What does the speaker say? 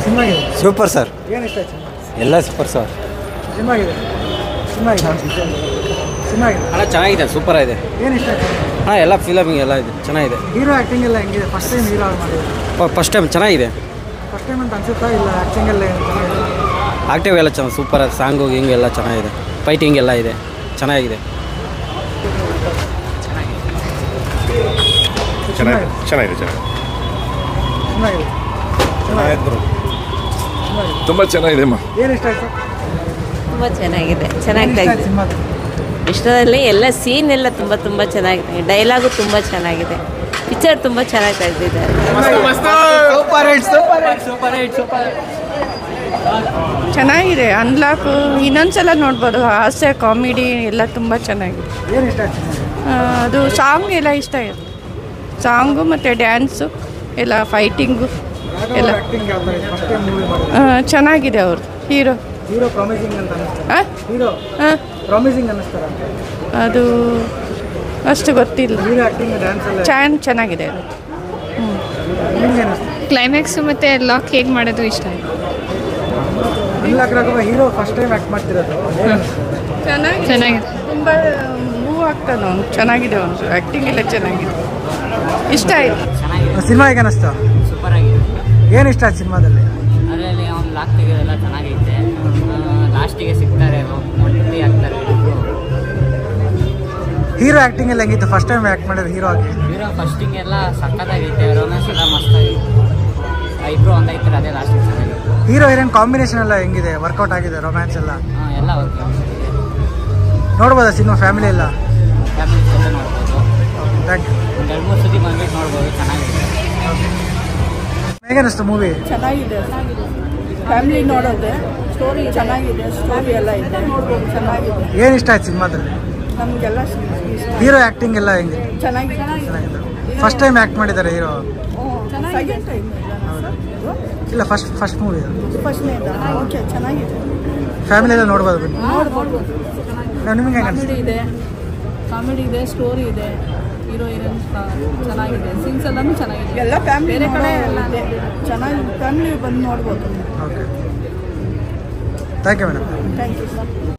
Cinema ಇದೆ super sir. ಏನು ಇಷ್ಟ ಆಯ್ತು ಎಲ್ಲ ಸೂಪರ್ ಸರ್. ಸಿನಿಮಾ ಇದೆ ಸಿನಿಮಾ ಇದೆ ಸಿನಿಮಾ ಇದೆ ಅಲ್ಲ ಚೆನ್ನಾಗಿದೆ, ಸೂಪರ್ ಆಗಿದೆ. ಏನು ಇಷ್ಟ ಆಯ್ತು ಹಾಂ, ಎಲ್ಲ ಫಿಲಮಿಂಗ್ ಎಲ್ಲ ಇದೆ, ಚೆನ್ನಾಗಿದೆ. ಹೀರೋ ಆ್ಯಕ್ಟಿಂಗ್ ಎಲ್ಲ ಹೆಂಗಿದೆ? ಫಸ್ಟ್ ಟೈಮ್ ಹೀರೋ ಮಾಡಿದ್ರು. ಫಸ್ಟ್ ಟೈಮ್ ಚೆನ್ನಾಗಿದೆ. ಫಸ್ಟ್ ಟೈಮ್ ಅಂತ ಅನ್ಸುತ್ತಾ ಇಲ್ಲ ಆ್ಯಕ್ಟಿಂಗ್ ಎಲ್ಲ ಆಕ್ಟಿವ್ ಎಲ್ಲ ಚೆನ್ನಾಗಿ ಸೂಪರ್, ಸಾಂಗು ಹಿಂಗೆ ಎಲ್ಲ ಚೆನ್ನಾಗಿದೆ, ಫೈಟಿಂಗ್ ಎಲ್ಲ ಇದೆ, ಚೆನ್ನಾಗಿದೆ. ಚೆನ್ನಾಗಿದೆ ತುಂಬ ಚೆನ್ನಾಗಿದೆ ಅಮ್ಮ. ಏನು ಇಷ್ಟ ಆಯ್ತು? ತುಂಬ ಚೆನ್ನಾಗಿದೆ, ಚೆನ್ನಾಗಿ ಸಿನಿಮಾ ಇಷ್ಟದಲ್ಲಿ ಎಲ್ಲ ಸೀನ್ ಎಲ್ಲ ತುಂಬ ಚೆನ್ನಾಗಿದೆ, ಡೈಲಾಗು ತುಂಬ ಚೆನ್ನಾಗಿದೆ, ಪಿಕ್ಚರ್ ತುಂಬ ಚೆನ್ನಾಗಿ ತೆಗೆದಿದ್ದಾರೆ. ಚೆನ್ನಾಗಿದೆ. ಅನ್ಲಾಕು ಇನ್ನೊಂದ್ಸಲ ನೋಡ್ಬೋದು. ಹಾಸ್ಯ ಕಾಮಿಡಿ ಎಲ್ಲ ತುಂಬ ಚೆನ್ನಾಗಿದೆ. ಏನು ಇಷ್ಟ ಆಯ್ತು? ಅದು ಸಾಂಗ್ ಎಲ್ಲ ಇಷ್ಟ ಆಯಿತು. ಸಾಂಗು ಮತ್ತು ಡ್ಯಾನ್ಸು ಎಲ್ಲ ಫೈಟಿಂಗು ಎಲ್ಲ ಆ್ಯಕ್ಟಿಂಗ್ ಯಾವ ಥರ ಇದೆ? ಫಸ್ಟ್ ಟೈಮ್ ಮೂವಿ ಮಾಡಿದ್ರು. ಚೆನ್ನಾಗಿದೆ ಅವ್ರದ್ದು ಹೀರೋ. ಹೀರೋ ಪ್ರಾಮಿಸಿಂಗ್ ಅಂತ ಅನ್ನಿಸ್ತಾರೆ. Hero promising ಅನ್ನಿಸ್ತಾರ? ಅದು ಅಷ್ಟು ಗೊತ್ತಿಲ್ಲ. ಹೀರೋ ಆ್ಯಕ್ಟಿಂಗ್ ಡ್ಯಾನ್ಸ್ ಎಲ್ಲ ಚೆನ್ನಾಗಿದೆ ಅದು. ನಿಮ್ಗೆ ಅನ್ನಿಸ್ತು? ಕ್ಲೈಮ್ಯಾಕ್ಸು ಮತ್ತು ಲಾಕ್ ಹೇಗೆ ಮಾಡೋದು ಇಷ್ಟ ಆಯಿತು. Unlock Raghava hero first time act ಮಾಡ್ತಿರೋದು. ಚೆನ್ನಾಗಿದೆ. ತುಂಬ ಮೂವ್ ಆಗ್ತಾನೆ ಅವನು. ಚೆನ್ನಾಗಿದೆ ಅವನು ಆ್ಯಕ್ಟಿಂಗ್ ಎಲ್ಲ ಚೆನ್ನಾಗಿದೆ, ಇಷ್ಟ ಆಯಿತು. ಸಿನಿಮಾ ಹೇಗೆ ಅನ್ನಿಸ್ತು? ಸೂಪರ್ ಆಗಿದೆ. ಏನು ಇಷ್ಟ ಆಯ್ತು ಸಿನಿಮಾದಲ್ಲಿ? ಅದರಲ್ಲಿ ಅವ್ನು ಲಾಕ್ ತೆಗೆಯೋದೆಲ್ಲ ಚೆನ್ನಾಗೈತೆ. ಲಾಸ್ಟಿಗೆ ಸಿಗ್ತಾರೆ, ಫ್ರೀ ಆಗ್ತಾರೆ. ಹೀರೋ ಆ್ಯಕ್ಟಿಂಗ್ ಎಲ್ಲ ಹೆಂಗಿತ್ತು? ಫಸ್ಟ್ ಟೈಮ್ ಆ್ಯಕ್ಟ್ ಮಾಡಿದ್ರು ಹೀರೋ ಆಗಿ. ಹೀರೋ ಫಸ್ಟಿಂಗೆಲ್ಲ ಸಖತ್ತಾಗೈತೆ, ರೊಮ್ಯಾನ್ಸ್ ಎಲ್ಲ ಮಸ್ತಾಗೈತೆ. ಇಬ್ಬರು ಒಂದೈತಾರೆ, ಅದೇ ಲಾಸ್ಟಿಗೆ ಚೆನ್ನಾಗಿದೆ. ಹೀರೋ ಹೀರೋಯಿನ್ ಕಾಂಬಿನೇಷನ್ ಎಲ್ಲ ಹೆಂಗಿದೆ? ವರ್ಕೌಟ್ ಆಗಿದೆ ರೊಮ್ಯಾನ್ಸ್ ಎಲ್ಲ? ಹಾಂ, ಎಲ್ಲ ಓಕೆ. ನೋಡ್ಬೋದಾ ಸಿನಿಮಾ ಫ್ಯಾಮಿಲಿ ಎಲ್ಲ? ಫ್ಯಾಮಿಲಿ ಜೊತೆ ನೋಡ್ಬೋದು. Thank you. ಒಂದು 2-3 ಸತಿ ಬಂದ್ಬಿಟ್ಟು ನೋಡ್ಬೋದು, ಚೆನ್ನಾಗಿದೆ. ಹೇಗೆ ಅನ್ನಿಸ್ತು ಮೂವಿ? ಚೆನ್ನಾಗಿದೆ. ಫ್ಯಾಮಿಲಿ ನೋಡೋದೆ. ಸ್ಟೋರಿ ಚೆನ್ನಾಗಿದೆ, ಸ್ಟೋರಿ ಎಲ್ಲ ಇದೆ, ಚೆನ್ನಾಗಿದೆ. ಏನು ಇಷ್ಟ ಆಯ್ತು ಸಿನಿಮಾದಲ್ಲಿ? ನಮಗೆಲ್ಲ ಹೀರೋ ಆ್ಯಕ್ಟಿಂಗ್ ಎಲ್ಲ ಹೆಂಗಿದೆ? ಚೆನ್ನಾಗಿದೆ. ಫಸ್ಟ್ ಟೈಮ್ ಆ್ಯಕ್ಟ್ ಮಾಡಿದ್ದಾರೆ ಹೀರೋ? ಸೆಕೆಂಡ್ ಟೈಮ್ ಇಲ್ಲ, ಫಸ್ಟ್ ಮೂವಿ ಫಸ್ಟ್ನೇ. ಓಕೆ, ಚೆನ್ನಾಗಿದೆ. ಫ್ಯಾಮಿಲಿ ಎಲ್ಲ ನೋಡ್ಬೋದು ಬನ್ನಿ. ನೋಡ್ಬೋದು. ನಿಮಗೆ ಹೇಗೆ ಅನಿಸ್ತು? ಕಾಮಿಡಿ ಇದೆ, ಸ್ಟೋರಿ ಇದೆ, ಹೀರೋ ಹೀರೋಯಿನ್ ಚೆನ್ನಾಗಿದೆ, ಸೀನ್ಸ್ ಎಲ್ಲನೂ ಚೆನ್ನಾಗಿದೆ. ಎಲ್ಲ ಫ್ಯಾಮಿಲಿ ಬೇರೆ ಕಡೆ ಎಲ್ಲ ಚೆನ್ನಾಗಿ ಫ್ಯಾಮಿಲಿ ಬಂದು ನೋಡ್ಬೋದು. Okay, thank you madam. Thank you.